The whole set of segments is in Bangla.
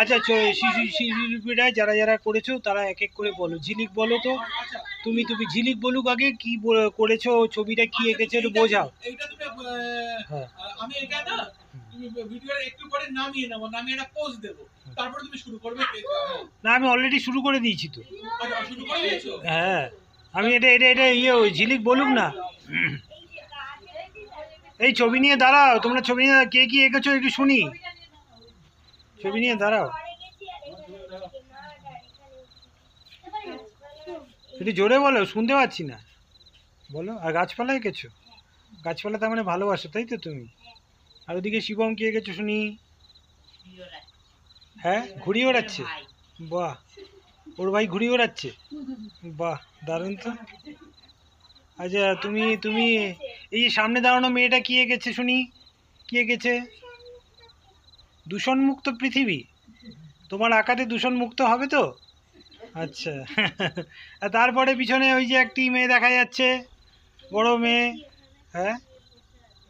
আচ্ছা শিল্পীরা যারা যারা করেছো তারা এক এক করে বলো। ঝিলিক বলো তো, তুমি ঝিলিক বলুক আগে, কি করেছো, ছবিটা কি এঁকেছে একটু বোঝাও। হ্যাঁ, আমি এটা না তুমি ভিডিওটা একটু পরে নামিয়ে নেবো, নামিয়ে একটা পোজ দেবো, তারপরে তুমি শুরু করবে। না আমি অলরেডি শুরু করে দিয়েছি তো। আচ্ছা শুরু করে দিয়েছো? হ্যাঁ, আমি এটা ইয়ে ঝিলিক বলুক না। এই ছবি নিয়ে দাঁড়াও, তোমরা ছবি নিয়ে কে কি এঁকেছো একটু শুনি। ছবি নিয়ে দাঁড়াও, একটু জোরে বলো, শুনতে পাচ্ছি না, বলো। আর গাছপালা এঁকেছো? গাছপালা তার মানে ভালোবাসো, তাই তো তুমি? আর ওদিকে শিবম কি এঁকেছো শুনি? হ্যাঁ, ঘুড়ি ওড়াচ্ছে। বাহ, ওর ভাই ঘুড়ি ওড়াচ্ছে, বাহ দারুণ তো। আচ্ছা তুমি এই যে সামনে দাঁড়ানো মেয়েটা কি এঁকেছে শুনি, কি এঁকেছে? দূষণমুক্ত পৃথিবী। তোমার আঁকাতে দূষণমুক্ত হবে তো? আচ্ছা। আর তারপরে পিছনে ওই যে একটি মেয়ে দেখা যাচ্ছে, বড় মেয়ে। হ্যাঁ,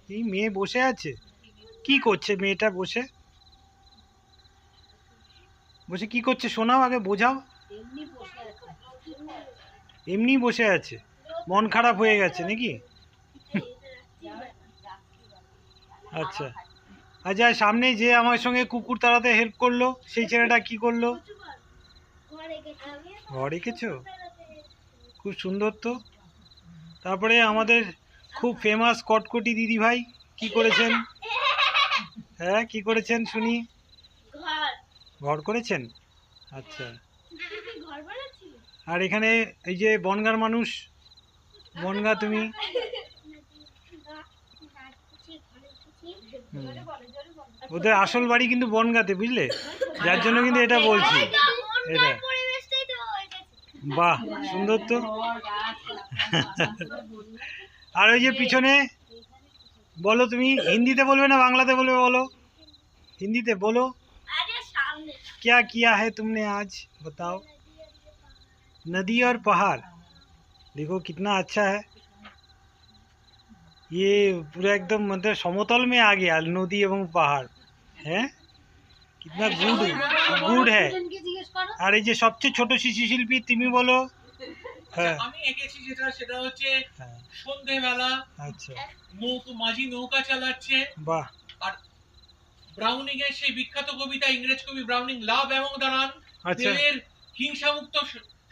এই মেয়ে বসে আছে, কি করছে মেয়েটা বসে বসে কি করছে শোনাও আগে, বোঝাও। এমনি বসে আছে, মন খারাপ হয়ে গেছে নাকি? আচ্ছা আচ্ছা, সামনে যে আমার সঙ্গে কুকুর তাড়াতে হেল্প করলো সেই ছেলেটা কি করলো? ঘর এঁকেছো, খুব সুন্দর তো। তারপরে আমাদের খুব ফেমাস কটকটি দিদি ভাই কি করেছেন? হ্যাঁ, কি করেছেন শুনি? ঘর করেছেন। আচ্ছা, আর এখানে এই যে বনগার মানুষ, বনগা তুমি। ওদের আসল বাড়ি কিন্তু বনগাঁতে, বুঝলে, যার জন্য কিন্তু এটা বলছি। এটা বাহ, সুন্দর তো। আর ওই যে পিছনে, বলো তুমি, হিন্দিতে বলবে না বাংলাতে বলবে, বলো হিন্দিতে বলো। क्या किया है तुमने आज बताओ? नदी और पहाड़, देखो कितना अच्छा है ये, पूरा एकदम मतलब समतल में आ गया नदी एवं पहाड़ है, कितना गुड गुड है। আর এই যে সবচেয়ে ছোট শিশু শিল্পী তুমি বলো। হ্যাঁ, আমি এঁকেছি সেটা হচ্ছে সন্ধ্যেবেলা। আচ্ছা, মাঝি নৌকা চালাচ্ছে। বাহ। আর ব্রাউনিং এর সেই বিখ্যাত কবিতা, ইংরেজ কবি ব্রাউনিং, লাভ এবং দাঁড়ান, দেশের হিংসামুক্ত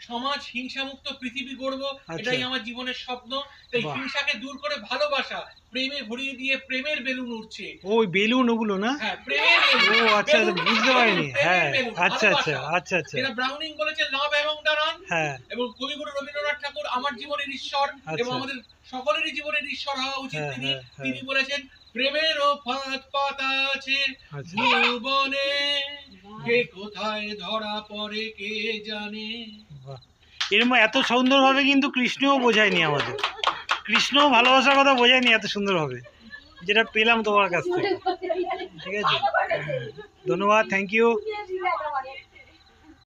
সমাজ, হিংসামুক্ত পৃথিবী গড়ব, এটাই আমার জীবনের স্বপ্ন। তাই হিংসাকে দূর করে ভালোবাসা, প্রেমে ভরিয়ে দিয়ে প্রেমের বেলুন উঠছে। ওই বেলুন ওগুলো না? হ্যাঁ, প্রেমের বেলুন। ও আচ্ছা, বুঝতে পারিনি। হ্যাঁ, আচ্ছা আচ্ছা আচ্ছা আচ্ছা। এটা ব্রাউনিং বলেছে লাভ এবং দাঁড়ান। হ্যাঁ, এবং কবিগুরু রবীন্দ্রনাথ ঠাকুর আমার জীবনের ঈশ্বর এবং আমাদের সকলেরই জীবনের ঈশ্বর হওয়া উচিত তিনি। তিনি বলেছেন প্রেমেরও ফাঁদ পাতা আছে জীবনে, কে কোথায় ধরা পড়ে কে জানে। এরকম এত সুন্দরভাবে কিন্তু কৃষ্ণও বোঝায়নি আমাদের, কৃষ্ণও ভালোবাসার কথা বোঝায়নি এত সুন্দরভাবে, যেটা পেলাম তোমার কাছ থেকে। ঠিক আছে, ধন্যবাদ, থ্যাংক ইউ।